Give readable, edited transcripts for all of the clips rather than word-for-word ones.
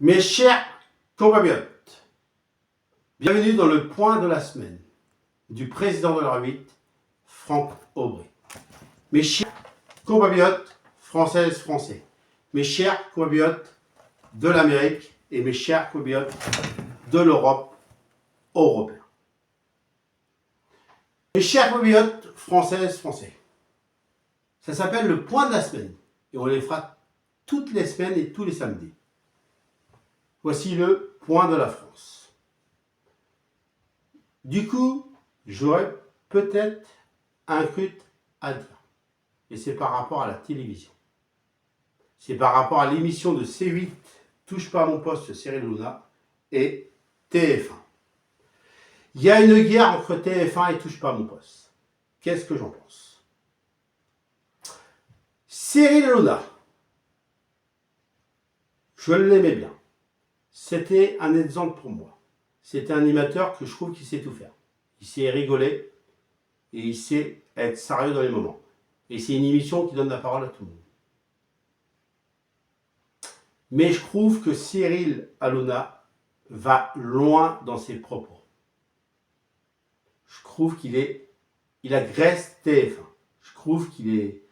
Mes chers compatriotes, bienvenue dans le point de la semaine du président de la République, Franck Aubry. Mes chers compatriotes françaises, français, mes chers compatriotes de l'Amérique et mes chers compatriotes de l'Europe, européens. Mes chers compatriotes françaises, français, ça s'appelle le point de la semaine et on les fera toutes les semaines et tous les samedis. Voici le point de la France. Du coup, j'aurais peut-être un truc à dire. Et c'est par rapport à la télévision. C'est par rapport à l'émission de C8, Touche pas à mon poste, Cyril Hanouna, et TF1. Il y a une guerre entre TF1 et Touche pas à mon poste. Qu'est-ce que j'en pense? Cyril Hanouna, je l'aimais bien. C'était un exemple pour moi. C'était un animateur que je trouve qu'il sait tout faire. Il sait rigoler et il sait être sérieux dans les moments. Et c'est une émission qui donne la parole à tout le monde. Mais je trouve que Cyril Hanouna va loin dans ses propos. Je trouve il agresse TF1. Je trouve qu'il est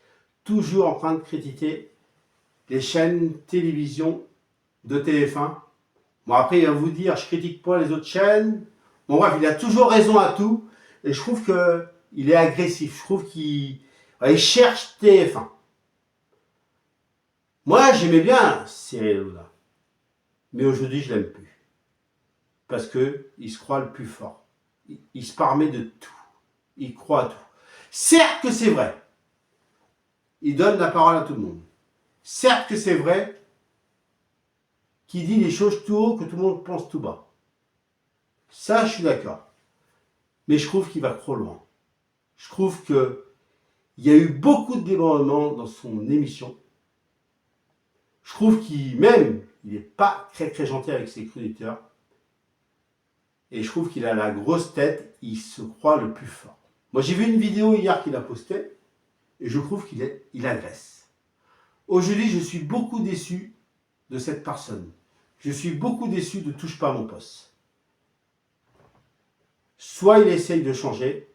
toujours en train de critiquer les chaînes télévision de TF1. Bon, après, il va vous dire, je critique pas les autres chaînes. Bon, bref, il a toujours raison à tout. Et je trouve qu'il est agressif. Je trouve qu'il cherche TF1. Moi, j'aimais bien Cyril Hanouna. Mais aujourd'hui, je l'aime plus. Parce qu'il se croit le plus fort. Il se permet de tout. Il croit à tout. Certes que c'est vrai. Il donne la parole à tout le monde. Certes que c'est vrai qu'il dit les choses tout haut que tout le monde pense tout bas. Ça, je suis d'accord. Mais je trouve qu'il va trop loin. Je trouve qu'il y a eu beaucoup de débordements dans son émission. Je trouve qu'il n'est pas très très gentil avec ses chroniqueurs. Et je trouve qu'il a la grosse tête, il se croit le plus fort. Moi j'ai vu une vidéo hier qu'il a postée, et je trouve qu'il agresse. Aujourd'hui je suis beaucoup déçu de cette personne. Je suis beaucoup déçu de Touche pas à mon poste. Soit il essaye de changer,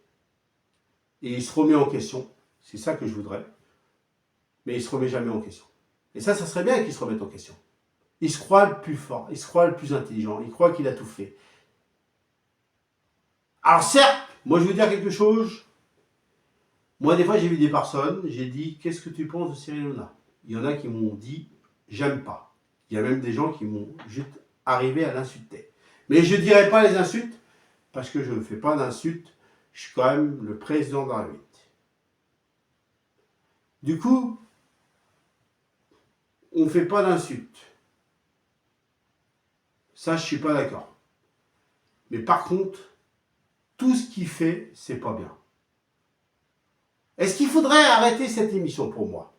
et il se remet en question, c'est ça que je voudrais, mais il se remet jamais en question. Et ça serait bien qu'il se remette en question. Il se croit le plus fort, il se croit le plus intelligent, il croit qu'il a tout fait. Alors certes, moi je veux dire quelque chose. Moi des fois j'ai vu des personnes, j'ai dit, qu'est-ce que tu penses de Cyril Hanouna? Il y en a qui m'ont dit, j'aime pas. Il y a même des gens qui m'ont juste arrivé à l'insulter. Mais je ne dirai pas les insultes, parce que je ne fais pas d'insultes. Je suis quand même le président de la République. Du coup, on ne fait pas d'insultes. Ça, je ne suis pas d'accord. Mais par contre, tout ce qu'il fait, c'est pas bien. Est-ce qu'il faudrait arrêter cette émission pour moi?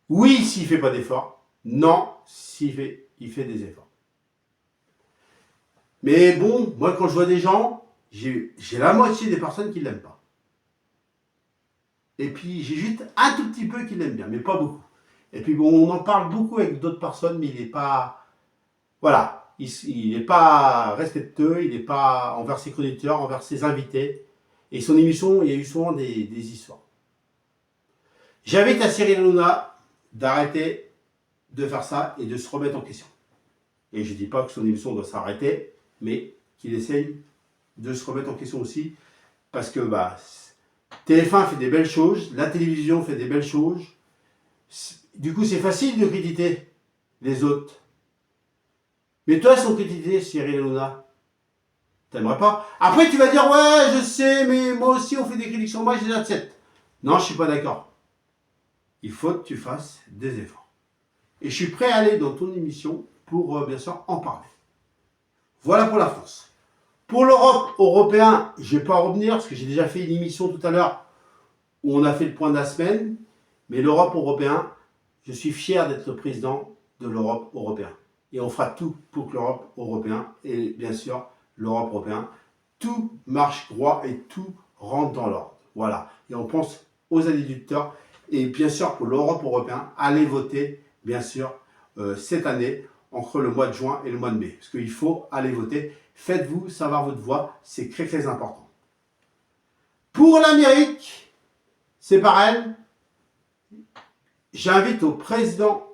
Oui, s'il ne fait pas d'efforts. Non, s'il fait des efforts. Mais bon, moi quand je vois des gens, j'ai la moitié des personnes qui ne l'aiment pas. Et puis j'ai juste un tout petit peu qui l'aiment bien, mais pas beaucoup. Et puis bon, on en parle beaucoup avec d'autres personnes, mais il n'est pas... Voilà, il n'est pas respectueux, il n'est pas envers ses chroniqueurs, envers ses invités. Et son émission, il y a eu souvent des histoires. J'invite à Cyril Hanouna d'arrêter de faire ça et de se remettre en question. Et je ne dis pas que son émission doit s'arrêter, mais qu'il essaye de se remettre en question aussi, parce que TF1 fait des belles choses, la télévision fait des belles choses. Du coup, c'est facile de critiquer les autres. Mais toi, sans critiquer Cyril Hanouna, t'aimerais pas? Après, tu vas dire, ouais, je sais, mais moi aussi, on fait des critiques sur moi, je les accepte. Non, je suis pas d'accord. Il faut que tu fasses des efforts. Et je suis prêt à aller dans ton émission pour, bien sûr, en parler. Voilà pour la France. Pour l'Europe, européen, je ne vais pas revenir, parce que j'ai déjà fait une émission tout à l'heure où on a fait le point de la semaine. Mais l'Europe européen, je suis fier d'être le président de l'Europe européen. Et on fera tout pour que l'Europe européenne, et bien sûr, l'Europe européenne, tout marche droit et tout rentre dans l'ordre. Voilà. Et on pense aux agriculteurs. Et bien sûr, pour l'Europe européenne, allez voter bien sûr, cette année, entre le mois de juin et le mois de mai. Parce qu'il faut aller voter. Faites-vous savoir votre voix, c'est très très important. Pour l'Amérique, c'est pareil. J'invite au président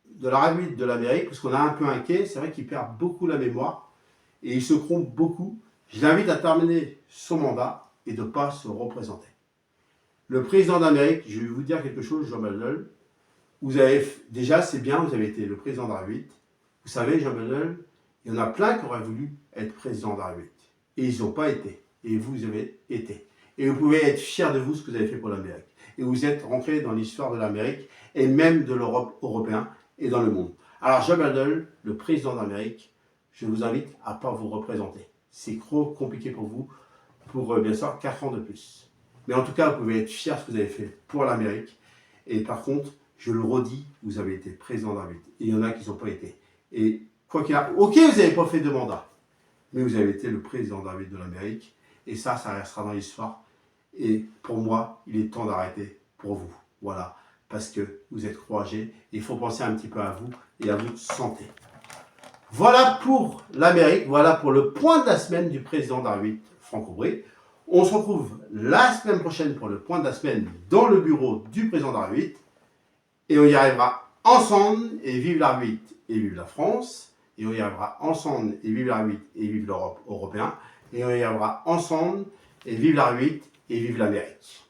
de la République de l'Amérique, parce qu'on a un peu inquiet, c'est vrai qu'il perd beaucoup la mémoire, et il se trompe beaucoup. Je l'invite à terminer son mandat et de ne pas se représenter. Le président d'Amérique, je vais vous dire quelque chose, Joe Biden, vous avez, déjà c'est bien, vous avez été le président de la République. Vous savez, Joe Biden, il y en a plein qui auraient voulu être président de la République. Et ils n'ont pas été. Et vous avez été. Et vous pouvez être fiers de vous, ce que vous avez fait pour l'Amérique. Et vous êtes rentré dans l'histoire de l'Amérique et même de l'Europe européenne et dans le monde. Alors, Joe Biden, le président d'Amérique, je vous invite à ne pas vous représenter. C'est trop compliqué pour vous, pour bien sûr 4 ans de plus. Mais en tout cas, vous pouvez être fiers de ce que vous avez fait pour l'Amérique. Et par contre, je le redis, vous avez été président de la République. Et il y en a qui n'ont pas été. Et quoi qu'il arrive, ok, vous n'avez pas fait de mandat, mais vous avez été le président de la République de l'Amérique. Et ça restera dans l'histoire. Et pour moi, il est temps d'arrêter pour vous. Voilà. Parce que vous êtes courageux. Il faut penser un petit peu à vous et à votre santé. Voilà pour l'Amérique. Voilà pour le point de la semaine du président de la République, Franck Aubry. On se retrouve la semaine prochaine pour le point de la semaine dans le bureau du président de la République. Et on y arrivera ensemble. Et vive la République et vive la France. Et on y arrivera ensemble. Et vive la République et vive l'Europe européenne. Et on y arrivera ensemble. Et vive la République et vive l'Amérique.